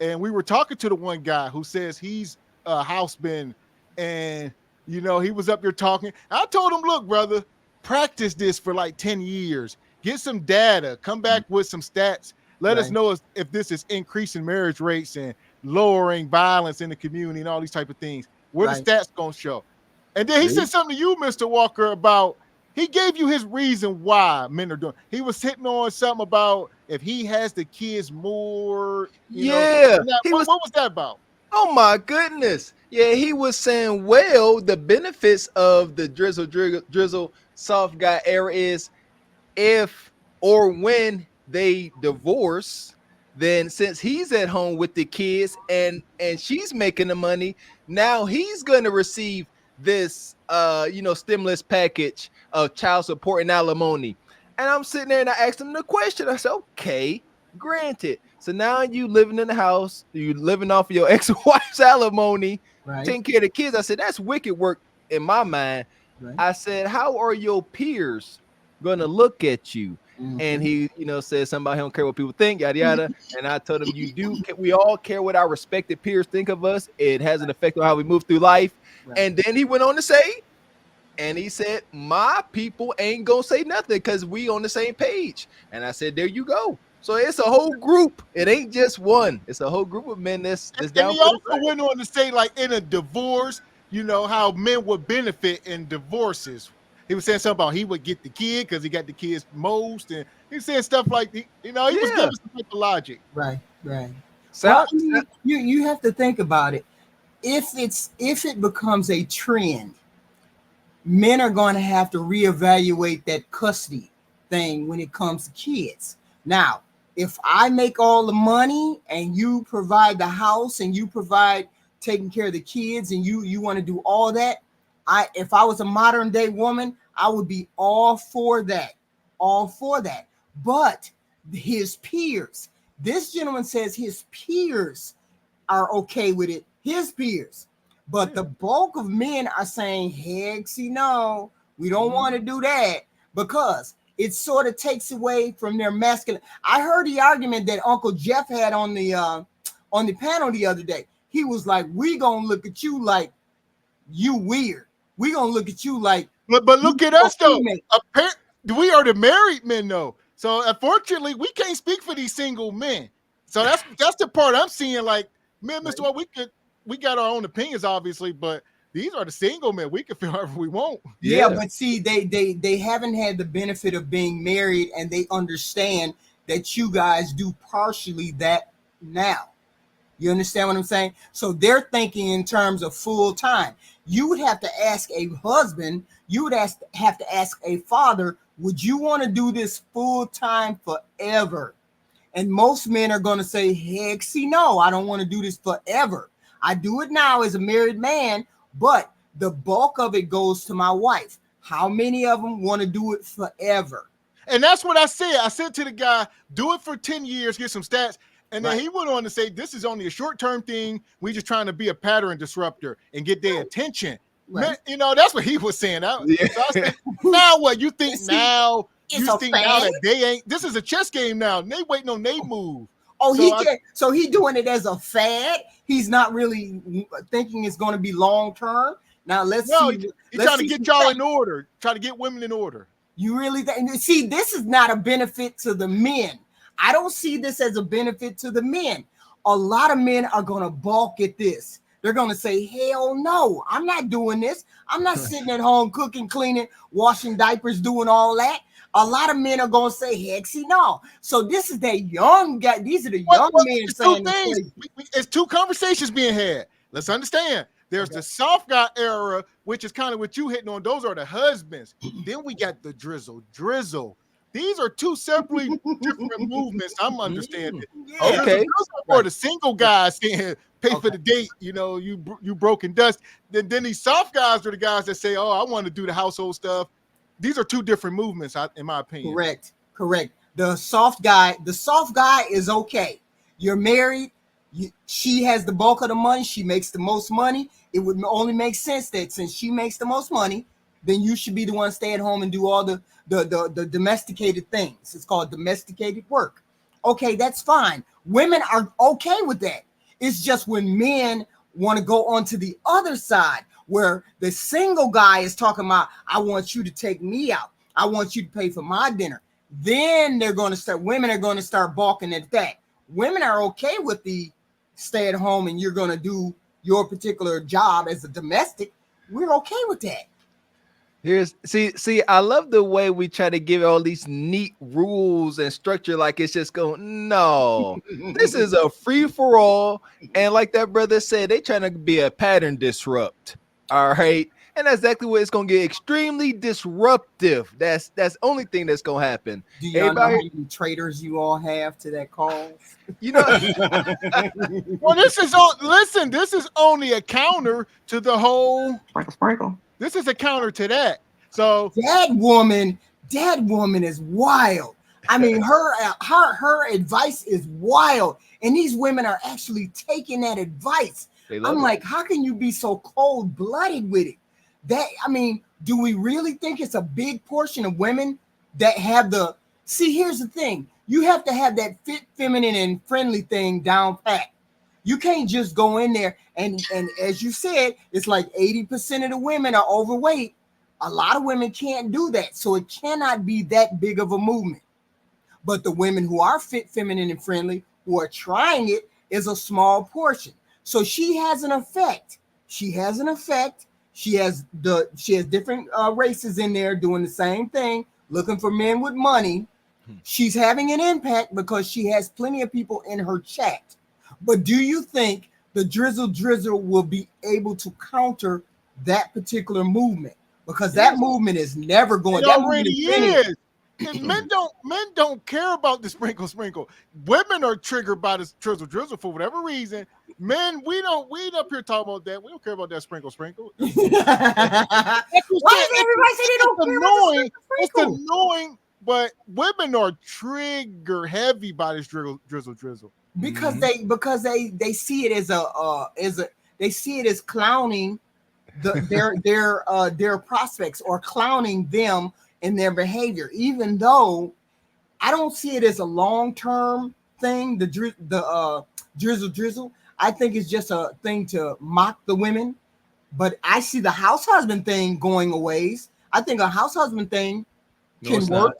and we were talking to the one guy who says he's a houseman, and he was up there talking. I told him, look, brother, practice this for like 10 years. Get some data, come back with some stats. Let us Right. know if this is increasing marriage rates and lowering violence in the community and all these type of things. Where the Right. stats gonna show? And then he said See? something to you, Mr. Walker, about he gave you his reason why men are doing. He was hitting on something about if he has the kids more, Yeah, and that, he what was. was that about? Oh my goodness. Yeah, he was saying, well, the benefits of the drizzle soft guy era is if or when they divorce, then since he's at home with the kids and she's making the money, now he's going to receive this stimulus package of child support and alimony. And I'm sitting there and I asked him the question. I said, okay, granted. So now you living in the house, you living off of your ex-wife's alimony, Right. taking care of the kids. I said, that's wicked work in my mind. Right. I said, how are your peers gonna look at you? And Mhm. he, said something about he don't care what people think, yada yada. And I told him, you do. We all care what our respected peers think of us. It has an effect on how we move through life. Right. And then he went on to say, and he said, my people ain't gonna say nothing because we on the same page. And I said, there you go. So it's a whole group. It ain't just one. It's a whole group of men that's And down he for the also went on to say, like in a divorce, how men would benefit in divorces. He was saying something about he would get the kid because he got the kids most, and he was saying stuff like, he was Yeah. giving some type of logic. Right. Right. Well, Sound, I mean, you have to think about it. If it becomes a trend, men are going to have to reevaluate that custody thing when it comes to kids. Now, if I make all the money and you provide the house and you provide taking care of the kids and you want to do all that, if I was a modern day woman, I would be all for that. All for that. But his peers, this gentleman says his peers are okay with it. His peers. But the bulk of men are saying, Hexy, no, we don't want to do that because it sort of takes away from their masculine. I heard the argument that Uncle Jeff had on the panel the other day. He was like, we gonna look at you like you weird. We gonna look at you like But you look at a us though. female. We are the married men though. So unfortunately, we can't speak for these single men. So that's the part I'm seeing. Like, man, Mr. Well, we got our own opinions, obviously, but these are the single men. We can feel however we want. Yeah, Yeah. but see, they haven't had the benefit of being married, and they understand that you guys do partially that now. You understand what I'm saying? So they're thinking in terms of full time. You would have to ask a husband, you would have to ask a father, would you want to do this full time forever? And most men are going to say, Hexy, no, I don't want to do this forever. I do it now as a married man, but the bulk of it goes to my wife. How many of them want to do it forever? And that's what I said. I said to the guy, do it for 10 years, get some stats. And then Right. he went on to say, this is only a short-term thing. We just trying to be a pattern disruptor and get their attention. Right. Man, that's what he was saying. Yeah. So I said, now what? You think See, now? it's You a think now fad. that they ain't? This is a chess game now. They waiting on they move. Oh, So so he doing it as a fad. He's not really thinking it's going to be long term. Now let's No, see. he's Let's trying to see get some y'all facts. in order. Trying to get women in order. You really see? This is not a benefit to the men. I don't see this as a benefit to the men. A lot of men are going to balk at this. They're going to say, hell no, I'm not doing this. I'm not sitting at home cooking, cleaning, washing diapers, doing all that. A lot of men are going to say, Hexy, no. So this is that young guy. These are the young men It's two saying this things. crazy. It's two conversations being had. Let's understand. There's the soft guy era, which is kind of what you hitting on. Those are the husbands. Then we got the drizzle. These are two separately different movements. I'm understanding. Yeah. There's Okay. a drizzle for the single guys saying, pay for the date. You broken dust. Then these soft guys are the guys that say, oh, I want to do the household stuff. These are two different movements, in my opinion. Correct. The soft guy is okay. You're married. She has the bulk of the money. She makes the most money. It would only make sense that since she makes the most money, then you should be the one to stay at home and do all the domesticated things. It's called domesticated work. Okay, that's fine. Women are okay with that. It's just when men want to go on to the other side where the single guy is talking about, I want you to take me out. I want you to pay for my dinner. Then women are going to start balking at that. Women are okay with the stay at home and you're going to do your particular job as a domestic. We're okay with that. See, I love the way we try to give all these neat rules and structure, like it's just going, no, this is a free for all. And like that brother said, they trying to be a pattern disrupt. All right. And that's exactly what it's gonna get, extremely disruptive. That's the only thing that's gonna happen. Do y'all know how many traders you all have to that cause? You know, well, this is only a counter to the whole sprinkle. This is a counter to that. So that woman is wild. I mean, her advice is wild, and these women are actually taking that advice. I'm like, how can you be so cold-blooded with it? Do we really think it's a big portion of women that have here's the thing. You have to have that fit, feminine, and friendly thing down pat. You can't just go in there and as you said, it's like 80% of the women are overweight. A lot of women can't do that. So it cannot be that big of a movement. But the women who are fit, feminine, and friendly, who are trying it, is a small portion. So she has an effect. She has different races in there doing the same thing, looking for men with money. She's having an impact because she has plenty of people in her chat. But do you think the drizzle will be able to counter that particular movement? Because that movement is never going. It already is. And men don't care about the sprinkle. Women are triggered by this drizzle for whatever reason. Men, we ain't up here talking about that. We don't care about that sprinkle. Why does everybody say they don't care about the sprinkle? It's annoying, but women are trigger heavy by this drizzle. Because they see it as clowning their prospects or clowning them in their behavior, even though I don't see it as a long-term thing. The drizzle, I think it's just a thing to mock the women. But I see the house husband thing going a ways. I think a house husband thing can work. Not.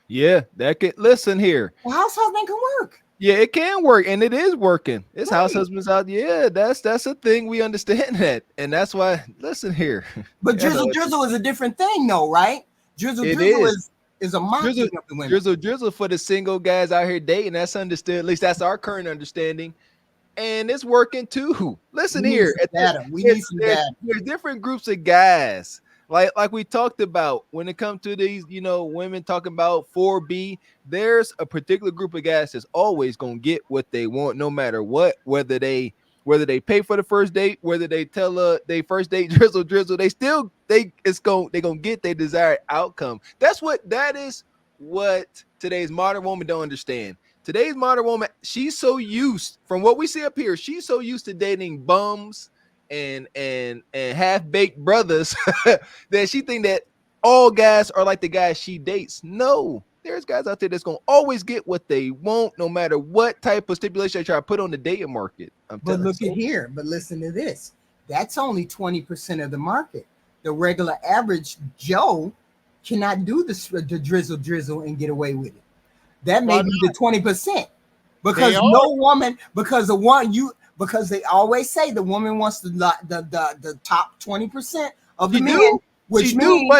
Yeah, that could listen here. A house husband can work. Yeah, it can work, and it is working. It's house husbands out. Yeah, that's a thing. We understand that, and that's why. Listen here. But drizzle is a different thing, though, right? Drizzle is a mocking of the women. Drizzle for the single guys out here dating. That's understood. At least that's our current understanding, and it's working too. Listen here. We need some data. There's different groups of guys. Like we talked about when it comes to these, women talking about 4B, there's a particular group of guys that's always gonna get what they want, no matter what. Whether they pay for the first date, whether they tell they first date drizzle, they gonna get their desired outcome. That is what today's modern woman don't understand. Today's modern woman, she's so used, from what we see up here, she's so used to dating bums and half-baked brothers that she think that all guys are like the guys she dates. No, there's guys out there that's gonna always get what they want, no matter what type of stipulation they try to put on the dating market. But listen to this. That's only 20% of the market. The regular average Joe cannot do the drizzle and get away with it. That may be the 20%. Because because they always say the woman wants the top 20% of the men, which means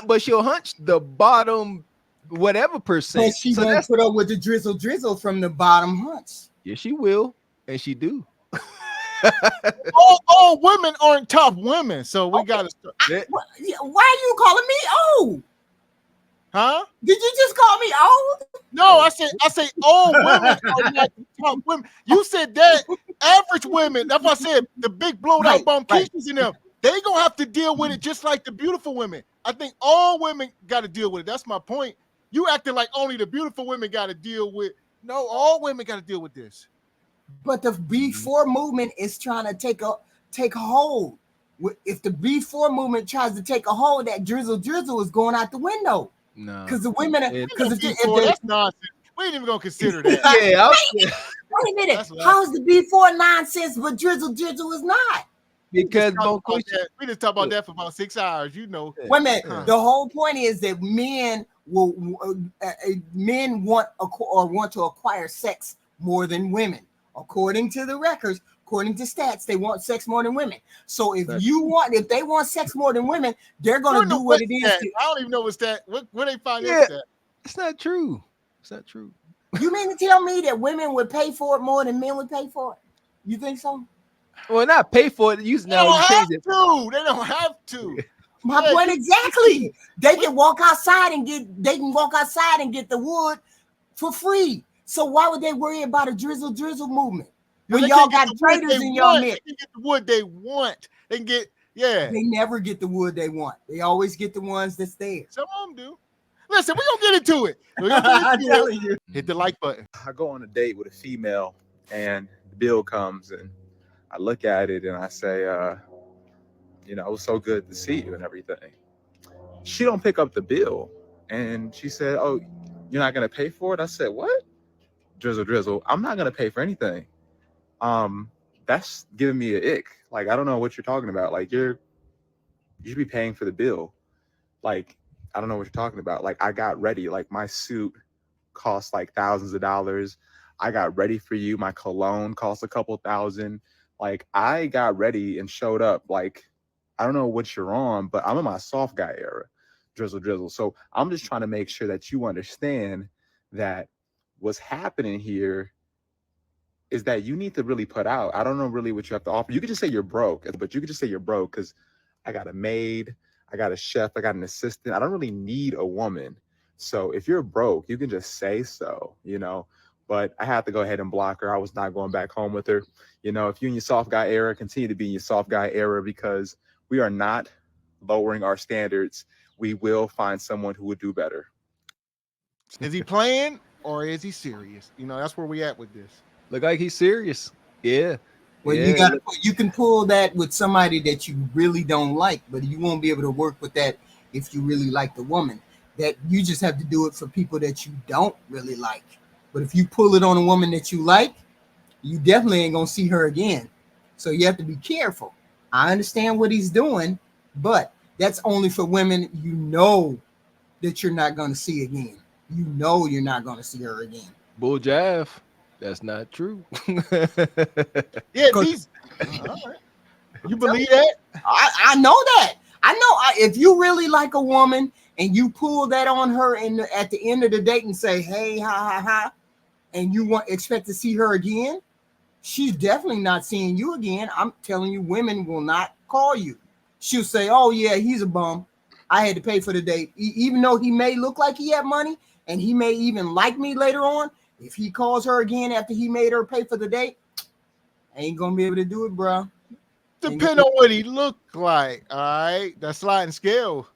but she'll hunch the bottom whatever percent. But she won't put up with the drizzle from the bottom hunch. Yeah, she will, and she do. all women aren't top women, so we gotta start. Why are you calling me old? Huh? Did you just call me old? No, I say all women are not top women. You said that average women. That's what I said. The big blowed out bum Keishas in them. They gonna have to deal with it just like the beautiful women. I think all women got to deal with it. That's my point. You acting like only the beautiful women got to deal with. No, all women got to deal with this. But the B4 movement is trying to take a hold. If the B4 movement tries to take a hold, that drizzle is going out the window. No, because the women that's nonsense. We ain't even gonna consider that. Yeah, Wait a minute. That's loud. How's the B4 nonsense, but drizzle is not? because We just talked about that for about 6 hours. You know. Wait a minute. Yeah. The whole point is that men want to acquire sex more than women, according to the records. According to stats, they want sex more than women. So if they want sex more than women, they're gonna do what it is. I don't even know what's that. Where they find Yeah. that? It's not true. It's not true. You mean to tell me that women would pay for it more than men would pay for it? You think so? Well, not pay for it. They don't have to. They don't have to. My point exactly. They can walk outside and get the wood for free. So why would they worry about a drizzle movement? When y'all got traders in y'all midst. They can get the wood they want. They can get, yeah. They never get the wood they want. They always get the ones that's there. Some of them do. Listen, we're gonna get into it. I'm telling you. Hit the like button. I go on a date with a female and the bill comes and I look at it and I say, it was so good to see you and everything. She don't pick up the bill. And she said, oh, you're not going to pay for it? I said, what? Drizzle. I'm not going to pay for anything. That's giving me an ick. Like, I don't know what you're talking about. Like, you should be paying for the bill. Like, I don't know what you're talking about. Like, I got ready. Like, my suit cost like thousands of dollars. I got ready for you. My cologne cost a couple thousand. Like, I got ready and showed up. Like, I don't know what you're on, but I'm in my soft guy era, drizzle. So I'm just trying to make sure that you understand that what's happening here is that you need to really put out. I don't know really what you have to offer. You could just say you're broke, but you could just say you're broke because I got a maid, I got a chef, I got an assistant. I don't really need a woman. So if you're broke, you can just say so, but I have to go ahead and block her. I was not going back home with her. If you're in your soft guy era, continue to be in your soft guy era because we are not lowering our standards. We will find someone who would do better. Is he playing or is he serious? That's where we at with this. Look like he's serious. Yeah. Well, you can pull that with somebody that you really don't like, but you won't be able to work with that if you really like the woman. That you just have to do it for people that you don't really like. But if you pull it on a woman that you like, you definitely ain't gonna see her again. So you have to be careful. I understand what he's doing, but that's only for women that you're not gonna see again. You're not gonna see her again. Bull jive. That's not true. Yeah, these. All right. You believe that? I know that. I know if you really like a woman and you pull that on her at the end of the date and say, hey, ha, and you expect to see her again, she's definitely not seeing you again. I'm telling you, women will not call you. She'll say, oh, yeah, he's a bum. I had to pay for the date. Even though he may look like he had money and he may even like me later on, if he calls her again after he made her pay for the date, ain't going to be able to do it, bro. Depend on what he looked like, all right? That sliding scale.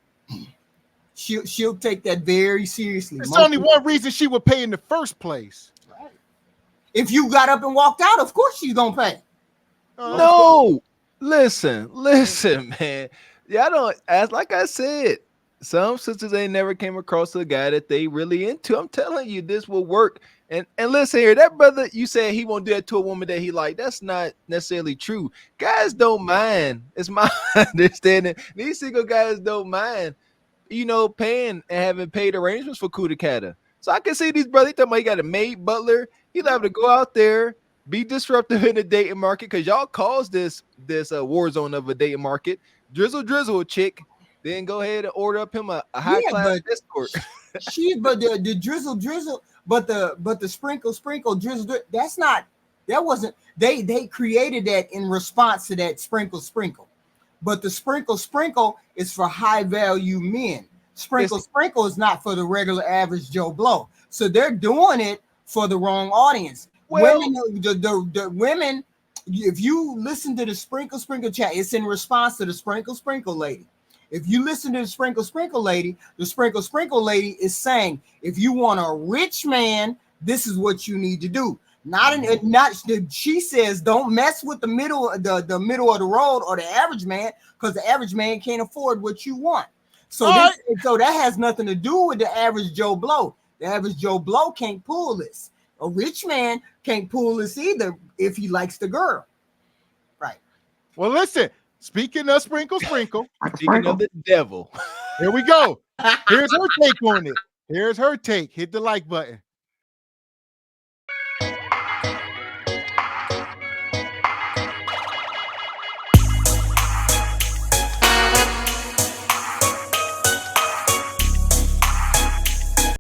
She'll take that very seriously. There's only one reason she would pay in the first place. Right. If you got up and walked out, of course she's gonna pay. No, listen, man. Yeah, I don't. As like I said, some sisters ain't never came across a guy that they really into. I'm telling you, this will work. And listen here, that brother, you said he won't do that to a woman that he like. That's not necessarily true. Guys don't mind. It's my understanding. These single guys don't mind, paying and having paid arrangements for Kuta Kata. So I can see these brothers talking about he got a maid butler. He'll have to go out there, be disruptive in the dating market because y'all caused this war zone of a dating market. Drizzle a chick, then go ahead and order up him a high class escort. But the drizzle. But the sprinkle drizzle, that wasn't they created that in response to that sprinkle. But the sprinkle is for high value men. Sprinkle is not for the regular average Joe Blow. So they're doing it for the wrong audience. Well, the women, if you listen to the sprinkle chat, it's in response to the sprinkle lady. If you listen to the sprinkle lady, the sprinkle lady is saying, if you want a rich man, this is what you need to do. She says, don't mess with the middle of the road or the average man, because the average man can't afford what you want. So that has nothing to do with the average Joe Blow. The average Joe Blow can't pull this. A rich man can't pull this either if he likes the girl. Right. Well, listen, speaking of sprinkle, Speaking of the devil. here we go. Here's her take on it. Here's her take. Hit the like button.